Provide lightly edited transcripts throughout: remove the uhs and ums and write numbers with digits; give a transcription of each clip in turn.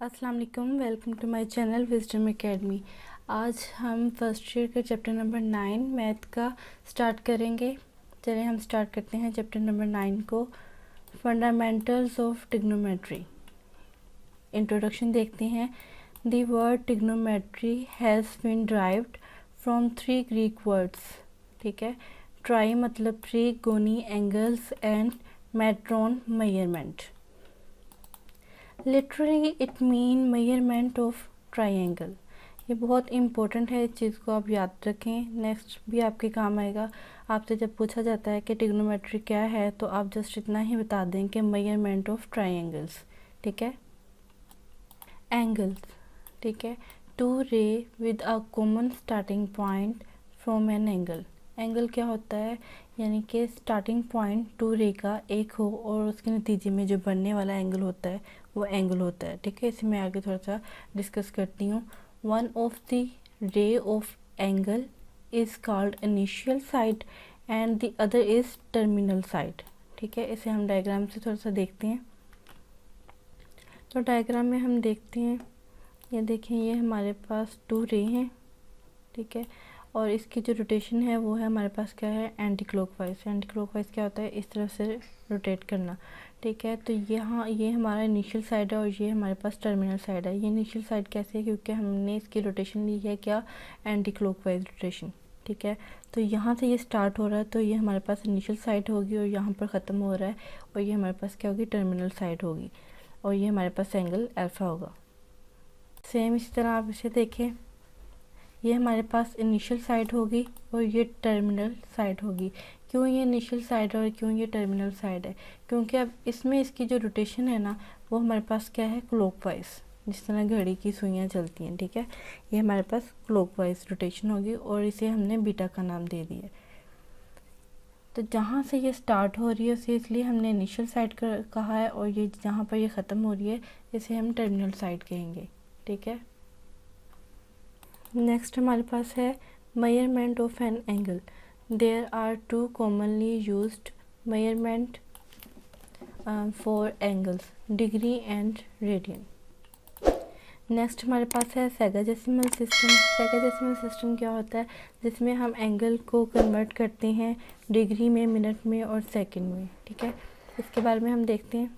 अस्सलाम वालेकुम, welcome to my channel Wisdom Academy. आज हम फर्स्ट ईयर के चैप्टर नंबर 9 मैथ का स्टार्ट करेंगे। चलिए हम स्टार्ट करते हैं चैप्टर नंबर 9 को। फंडामेंटल्स ऑफ ट्रिग्नोमेट्री, इंट्रोडक्शन देखते हैं। The word trigonometry has been derived from 3 Greek words. ठीक है, ट्राई मतलब trigonon, angles and metron measurement. Literally it mean measurement of triangle. ये बहुत इम्पोर्टेंट है, इस चीज़ को आप याद रखें, नेक्स्ट भी आपके काम आएगा। आपसे जब पूछा जाता है कि ट्रिग्नोमेट्री क्या है तो आप जस्ट इतना ही बता दें कि मेजरमेंट ऑफ ट्राइंगल्स। ठीक है, एंगल्स। ठीक है, टू रे with a common starting point from an angle. Angle क्या होता है, यानी कि स्टार्टिंग पॉइंट टू रे का एक हो और उसके नतीजे में जो बनने वाला एंगल होता है वो एंगल होता है। ठीक है, इसे मैं आगे थोड़ा सा डिस्कस करती हूँ। One of the ray of angle is called initial side and the other is terminal side. ठीक है, इसे हम डायग्राम से थोड़ा सा देखते हैं। तो डायग्राम में हम देखते हैं, ये देखें, ये हमारे पास टू रे हैं। ठीक है, और इसकी जो रोटेशन है वो है हमारे पास क्या है, एंटी क्लॉकवाइज। एंटी क्लॉकवाइज क्या होता है, इस तरफ से रोटेट करना। ठीक है, तो यहाँ ये हमारा इनिशियल साइड है और ये हमारे पास टर्मिनल साइड है। ये इनिशियल साइड कैसे है, क्योंकि हमने इसकी रोटेशन ली है क्या, एंटी क्लॉकवाइज रोटेशन। ठीक है, तो यहाँ से ये स्टार्ट हो रहा है तो ये हमारे पास इनिशियल साइड होगी और यहाँ पर ख़त्म हो रहा है और ये हमारे पास क्या होगी, टर्मिनल साइड होगी और ये हमारे पास एंगल अल्फ़ा होगा। सेम इसी तरह आप इसे देखें, ये हमारे पास इनिशियल साइड होगी और ये टर्मिनल साइड होगी। क्यों ये इनिशियल साइड है और क्यों ये टर्मिनल साइड है, क्योंकि अब इसमें इसकी जो रोटेशन है ना वो हमारे पास क्या है, क्लॉकवाइज, जिस तरह घड़ी की सुइयाँ चलती हैं। ठीक है, ये हमारे पास क्लॉकवाइज रोटेशन होगी और इसे हमने बीटा का नाम दे दिया। तो जहाँ से ये स्टार्ट हो रही है उसे इसलिए हमने इनिशियल साइड कहा है और ये जहाँ पर ये ख़त्म हो रही है इसे हम टर्मिनल साइड कहेंगे। ठीक है, नेक्स्ट हमारे पास है measurement of an angle. There are two commonly used measurement for angles, degree and radian. Next हमारे पास है सेगाडेसिमल सिस्टम। सेगाडेसिमल सिस्टम क्या होता है, जिसमें हम एंगल को कन्वर्ट करते हैं डिग्री में, मिनट में और सेकंड में। ठीक है, इसके बारे में हम देखते हैं।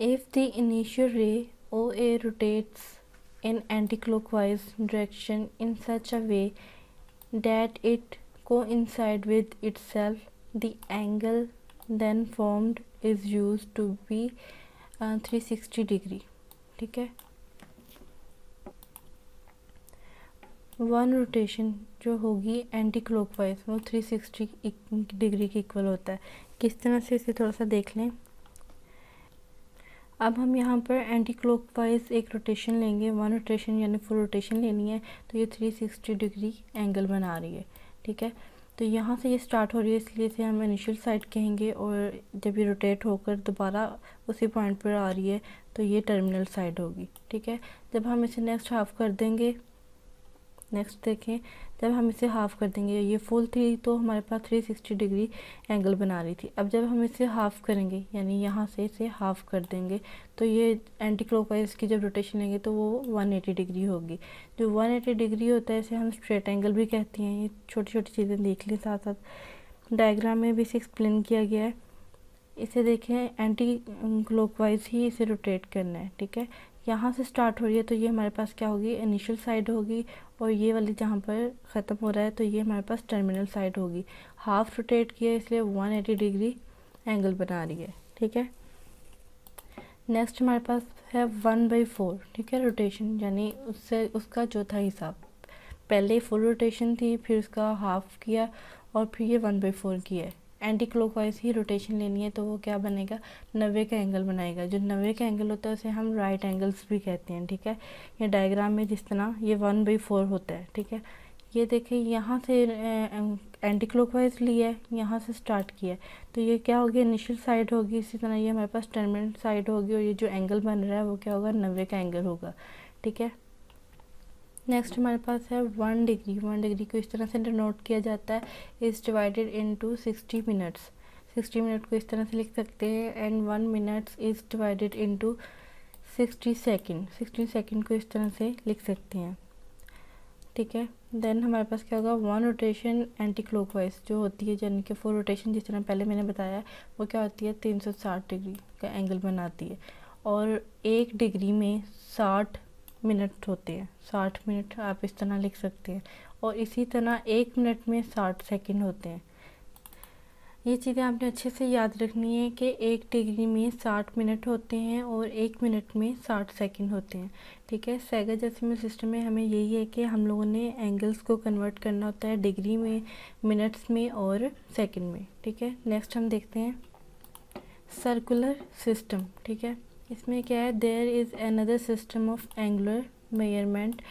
इफ़ द इनिशियल रे ओ ए rotates in anti-clockwise direction in such a way that it coincides with itself, the angle then formed is used to be 360 degree. ठीक है, वन रोटेशन जो होगी एंटी क्लॉकवाइज वो 360 डिग्री के इक्वल होता है। किस तरह से, इसे थोड़ा सा देख लें। अब हम यहाँ पर एंटी क्लॉकवाइज एक रोटेशन लेंगे, वन रोटेशन यानी फुल रोटेशन लेनी है, तो ये 360 डिग्री एंगल बना रही है। ठीक है, तो यहाँ से ये स्टार्ट हो रही है इसलिए इसे हम इनिशियल साइड कहेंगे और जब ये रोटेट होकर दोबारा उसी पॉइंट पर आ रही है तो ये टर्मिनल साइड होगी। ठीक है, जब हम इसे नेक्स्ट हाफ कर देंगे, नेक्स्ट देखें, जब हम इसे हाफ़ कर देंगे, ये फुल थी तो हमारे पास 360 डिग्री एंगल बना रही थी। अब जब हम इसे हाफ़ करेंगे यानी यहाँ से इसे हाफ़ कर देंगे तो ये एंटी क्लॉकवाइज की जब रोटेशन लेंगे तो वो 180 डिग्री होगी। जो 180 डिग्री होता है इसे हम स्ट्रेट एंगल भी कहते हैं। ये छोटी छोटी चीज़ें देख लें, साथ साथ डायग्राम में भी इसे एक्सप्लेन किया गया है। इसे देखें, एंटी क्लॉकवाइज ही इसे रोटेट करना है। ठीक है, यहाँ से स्टार्ट हो रही है तो ये हमारे पास क्या होगी, इनिशियल साइड होगी और ये वाली जहाँ पर ख़त्म हो रहा है तो ये हमारे पास टर्मिनल साइड होगी। हाफ रोटेट किया इसलिए 180 डिग्री एंगल बना रही है। ठीक है, नेक्स्ट हमारे पास है 1/4। ठीक है, रोटेशन यानी उससे उसका चौथा हिस्सा। पहले फुल रोटेशन थी, फिर उसका हाफ किया और फिर ये 1/4 किया है। एंटी क्लॉकवाइज ही रोटेशन लेनी है तो वो क्या बनेगा, 90 का एंगल बनाएगा। जो 90 का एंगल होता है उसे हम राइट एंगल्स भी कहते हैं। ठीक है, ये डायग्राम में जिस तरह ये 1/4 होता है। ठीक है, ये देखिए, यहाँ से एंटी क्लॉकवाइज लिया है, यहाँ से स्टार्ट किया है तो ये क्या होगी, इनिशियल साइड होगी। इसी तरह ये हमारे पास टर्मिनल साइड होगी और ये जो एंगल बन रहा है वो क्या होगा, 90 का एंगल होगा। ठीक है, नेक्स्ट हमारे पास है 1 डिग्री। 1 डिग्री को इस तरह से डिनोट किया जाता है, is divided into 60 minutes. 60 minute को इस तरह से लिख सकते हैं and 1 minutes is divided into 16 second को इस तरह से लिख सकते हैं, ठीक है। देन हमारे पास क्या होगा, 1 रोटेशन एंटी क्लॉकवाइज जो होती है, यानी कि 4 रोटेशन जिस तरह पहले मैंने बताया, वो क्या होती है 360 डिग्री का एंगल बनाती है, और 1 डिग्री में 60 मिनट होते हैं। 60 मिनट आप इस तरह लिख सकते हैं, और इसी तरह 1 मिनट में 60 सेकंड होते हैं। ये चीज़ें आपने अच्छे से याद रखनी है कि 1 डिग्री में 60 मिनट होते हैं और 1 मिनट में 60 सेकंड होते हैं, ठीक है। सैगा डेसिमल सिस्टम में हमें यही है कि हम लोगों ने एंगल्स को कन्वर्ट करना होता है डिग्री में, मिनट्स में और सेकंड में, ठीक है। नेक्स्ट हम देखते हैं सर्कुलर सिस्टम, ठीक है। इसमें क्या है, there is another system of angular measurement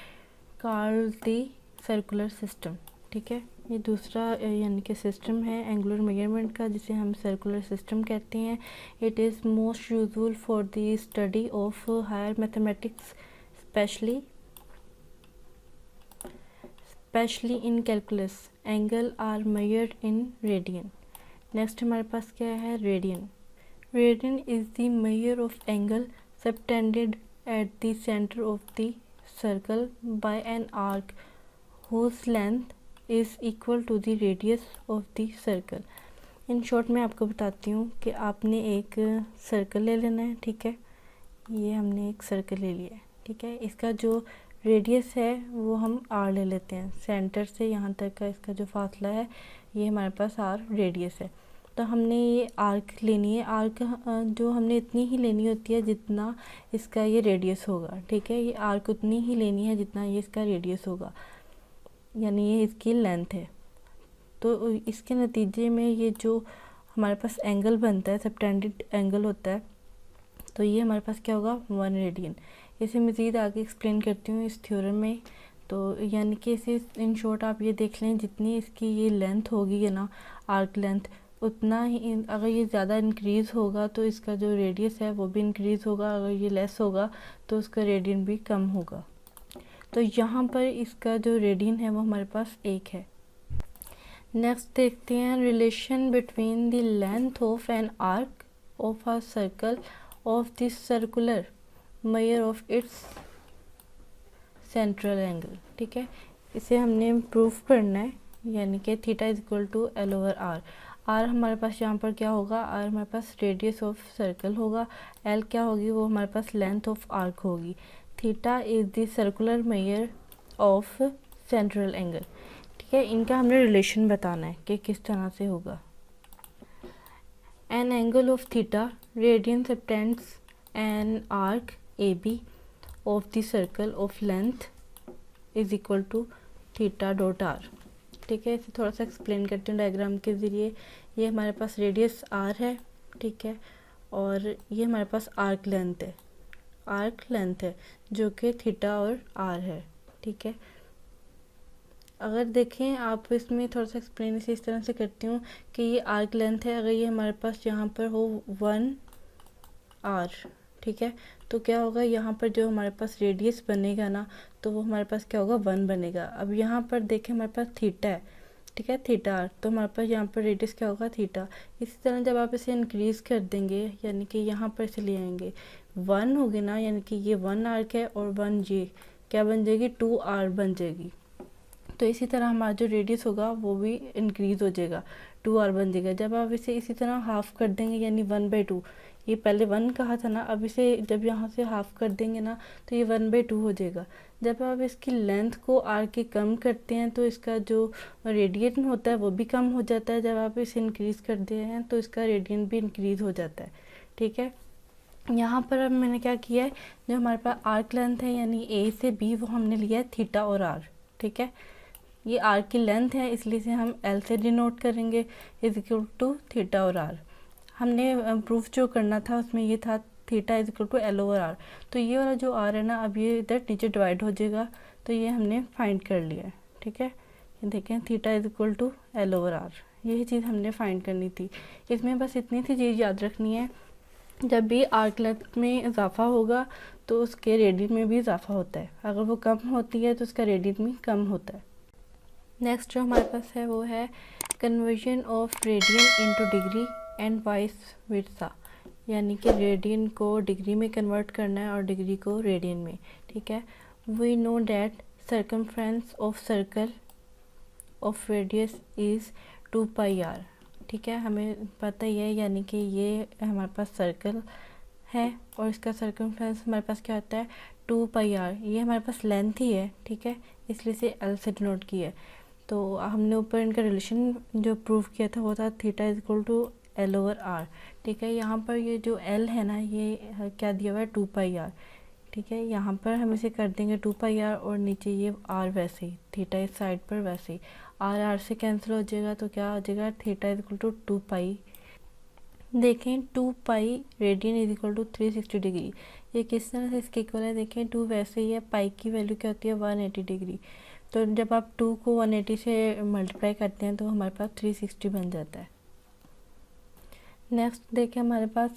called the circular system, ठीक है। ये दूसरा यानी कि सिस्टम है एंगुलर मेजरमेंट का, जिसे हम सर्कुलर सिस्टम कहते हैं। It is most useful for the study of higher mathematics, specially in calculus. Angle are measured in radian. Next हमारे पास क्या है, radian. Radian is the measure of angle subtended at the centre of the circle by an arc whose length is equal to the radius of the circle। In short मैं आपको बताती हूँ कि आपने एक सर्कल ले लेना है, ठीक है। ये हमने एक सर्कल ले लिया है, ठीक है। इसका जो रेडियस है वो हम आर ले लेते हैं, सेंटर से यहाँ तक का इसका जो फासला है ये हमारे पास आर रेडियस है। तो हमने ये आर्क लेनी है, आर्क जो हमने इतनी ही लेनी होती है जितना इसका ये रेडियस होगा, ठीक है। ये आर्क उतनी ही लेनी है जितना ये इसका रेडियस होगा, यानी ये इसकी लेंथ है। तो इसके नतीजे में ये जो हमारे पास एंगल बनता है, सबटेंडेड एंगल होता है, तो ये हमारे पास क्या होगा, 1 रेडियन। इसे मज़ीद आगे एक्सप्लेन करती हूँ इस थ्योरम में। तो यानी कि इसे इन शॉर्ट आप ये देख लें, जितनी इसकी ये लेंथ होगी है ना, आर्क लेंथ, उतना ही अगर ये ज़्यादा इंक्रीज़ होगा तो इसका जो रेडियस है वो भी इंक्रीज़ होगा, अगर ये लेस होगा तो उसका रेडियन भी कम होगा। तो यहाँ पर इसका जो रेडियन है वो हमारे पास 1 है। नेक्स्ट देखते हैं relation between the length of an arc of a circle of this circular measure of its central angle, ठीक है। इसे हमने प्रूफ करना है, यानी कि theta is equal to L over R. R हमारे पास यहाँ पर क्या होगा, आर हमारे पास रेडियस ऑफ सर्कल होगा, एल क्या होगी, वो हमारे पास लेंथ ऑफ आर्क होगी। Theta is the circular measure of central angle, ठीक है। इनका हमने रिलेशन बताना है कि किस तरह से होगा। An angle of theta radian subtends an arc A B of the circle of length is equal to theta dot R, ठीक है। इसे थोड़ा सा एक्सप्लेन करती हूँ डायग्राम के ज़रिए। ये हमारे पास रेडियस आर है, ठीक है, और ये हमारे पास आर्क लेंथ है, आर्क लेंथ है जो कि थीटा और आर है, ठीक है। अगर देखें आप, इसमें थोड़ा सा एक्सप्लेन इस तरह से करती हूँ कि ये आर्क लेंथ है, अगर ये हमारे पास यहाँ पर हो 1 आर, ठीक है, तो क्या होगा, यहाँ पर जो हमारे पास रेडियस बनेगा ना, तो वो हमारे पास क्या होगा, 1 बनेगा। अब यहाँ पर देखें हमारे पास थीटा है, ठीक है, थीटा आर, तो हमारे पास यहाँ पर रेडियस क्या होगा, थीटा। इसी तरह जब आप इसे इंक्रीज़ कर देंगे, यानी कि यहाँ पर इसे ले आएंगे, 1 होगी ना, यानी कि ये 1 आर्क है और 1 ये क्या बन जाएगी, 2 आर बन जाएगी। तो इसी तरह हमारा जो रेडियस होगा वो भी इंक्रीज़ हो जाएगा, 2 आर बन जाएगा। जब आप इसे इसी तरह हाफ़ कर देंगे, यानी 1/2, ये पहले 1 कहा था ना, अब इसे जब यहाँ से हाफ़ कर देंगे ना तो ये 1/2 हो जाएगा। जब आप इसकी लेंथ को आर की कम करते हैं तो इसका जो रेडियन होता है वो भी कम हो जाता है। जब आप इसे इंक्रीज़ करते हैं तो इसका रेडियन भी इंक्रीज़ हो जाता है, ठीक है। यहाँ पर अब मैंने क्या किया है, जो हमारे पास आर्क लेंथ है यानी ए से बी, वो हमने लिया है थीटा और आर, ठीक है। ये आर्क की लेंथ है, इसलिए से हम एल से डिनोट करेंगे, इज इक्वल टू थीटा और आर। हमने प्रूफ जो करना था उसमें ये था theta is equal to L over R. तो ये वाला जो आर है ना, अब ये इधर नीचे डिवाइड हो जाएगा, तो ये हमने फाइंड कर लिया है, ठीक है। ये देखें theta is equal to L over R, यही चीज़ हमने फाइंड करनी थी। इसमें बस इतनी सी चीज़ याद रखनी है, जब भी आर्क लेंथ में इजाफा होगा तो उसके रेडियन में भी इजाफा होता है, अगर वो कम होती है तो उसका रेडियन भी कम होता है। नेक्स्ट जो हमारे पास है वो है conversion of radian into degree and vice versa. यानी कि रेडियन को डिग्री में कन्वर्ट करना है और डिग्री को रेडियन में, ठीक है। We know that circumference of circle of radius is 2 pi R, ठीक है, हमें पता ही है, यानी कि ये हमारे पास सर्कल है और इसका सर्कमफ्रेंस हमारे पास क्या होता है 2 पाई आर, ये हमारे पास लेंथ ही है, ठीक है, इसलिए से एल से डिनोट किया है। तो हमने ऊपर इनका रिलेशन जो प्रूव किया था वो था theta is equal to L over R, ठीक है। यहाँ पर ये जो एल है ना, ये क्या दिया हुआ है 2 पाई आर, ठीक है। यहाँ पर हम इसे कर देंगे 2 पाई आर और नीचे ये आर वैसे ही, थीटा इस साइड पर वैसे ही आर आर से कैंसिल हो जाएगा, तो क्या आ जाएगा theta is equal to 2 pi. देखें 2 pi radian is equal to 360 degree, ये किस तरह से इसके इक्वल है, देखें 2 वैसे ही है, पाई की वैल्यू क्या होती है 180 डिग्री, तो जब आप 2 को 180 से मल्टीप्लाई करते हैं तो हमारे पास 360 बन जाता है। नेक्स्ट देखें हमारे पास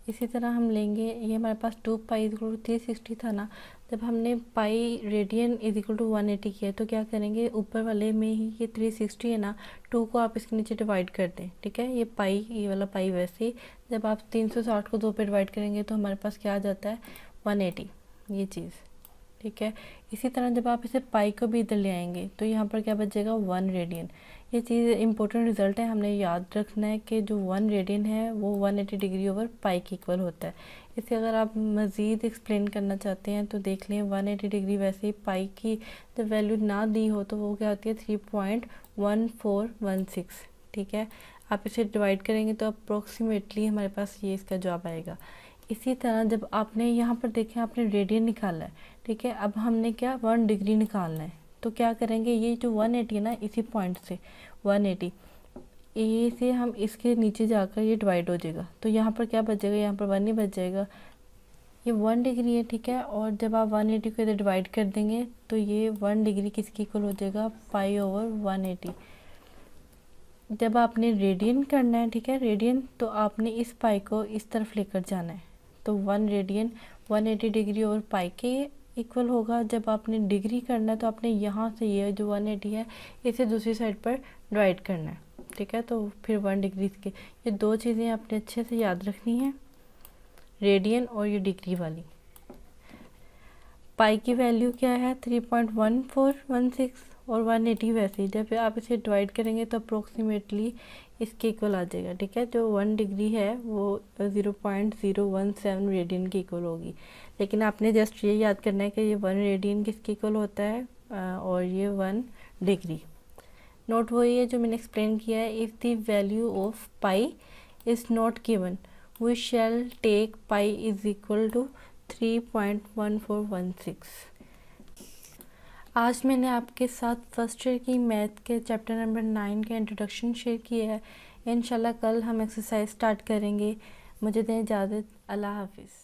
इसी तरह हम लेंगे, ये हमारे पास 2 पाई इज इक्वल टू 360 था ना, जब हमने pi radian is equal to 180 किया तो क्या करेंगे, ऊपर वाले में ही ये 360 है ना, 2 को आप इसके नीचे डिवाइड कर दें, ठीक है। ये पाई, ये वाला पाई वैसे ही, जब आप 360 को 2 पे डिवाइड करेंगे तो हमारे पास क्या आ जाता है 180, ये चीज़, ठीक है। इसी तरह जब आप इसे पाई को भी इधर ले आएंगे तो यहाँ पर क्या बचेगा 1 रेडियन। ये चीज़ इंपॉर्टेंट रिजल्ट है, हमने याद रखना है कि जो 1 रेडियन है वो 180 डिग्री ओवर पाई के इक्वल होता है। इसे अगर आप मज़ीद एक्सप्लेन करना चाहते हैं तो देख लें 180 डिग्री वैसे ही पाई की जब वैल्यू ना दी हो तो वो क्या होती है 3.1416, ठीक है। आप इसे डिवाइड करेंगे तो अप्रोक्सीमेटली हमारे पास ये इसका जवाब आएगा। इसी तरह जब आपने यहाँ पर देखें आपने रेडियन निकाला है, ठीक है, अब हमने क्या 1 डिग्री निकालना है, तो क्या करेंगे, ये जो 180 है ना, इसी पॉइंट से 180 ये से हम इसके नीचे जाकर ये डिवाइड हो जाएगा, तो यहाँ पर क्या बचेगा, यहाँ पर 1 ही बच जाएगा, ये 1 डिग्री है, ठीक है। और जब आप 180 को इधर डिवाइड कर देंगे तो ये 1 डिग्री किसकी इक्वल हो जाएगा पाई ओवर 180। जब आपने रेडियन करना है, ठीक है, रेडियन, तो आपने इस पाई को इस तरफ लेकर जाना है, तो 1 रेडियन 180 डिग्री ओवर पाई के इक्वल होगा। जब आपने डिग्री करना है तो आपने यहाँ से ये जो 180 है इसे दूसरी साइड पर डिवाइड करना है, ठीक है, तो फिर 1 डिग्री के, ये 2 चीज़ें आपने अच्छे से याद रखनी है, रेडियन और ये डिग्री वाली। पाई की वैल्यू क्या है 3.1416 और 180 वैसे ही, जब आप इसे डिवाइड करेंगे तो अप्रोक्सीमेटली इसके इक्वल आ जाएगा, ठीक है। जो 1 डिग्री है वो 0.017 रेडियन की इक्वल होगी, लेकिन आपने जस्ट ये याद करना है कि ये 1 रेडियन किसके इक्वल होता है और ये 1 डिग्री। नोट वही है जो मैंने एक्सप्लेन किया है, if the value of pi is not given we shall take pi is equal to 3.1416। आज मैंने आपके साथ फर्स्ट ईयर की मैथ के चैप्टर नंबर 9 का इंट्रोडक्शन शेयर किया है। इंशाल्लाह कल हम एक्सरसाइज स्टार्ट करेंगे। मुझे दें इजाज़त, अल्लाह हाफिज़।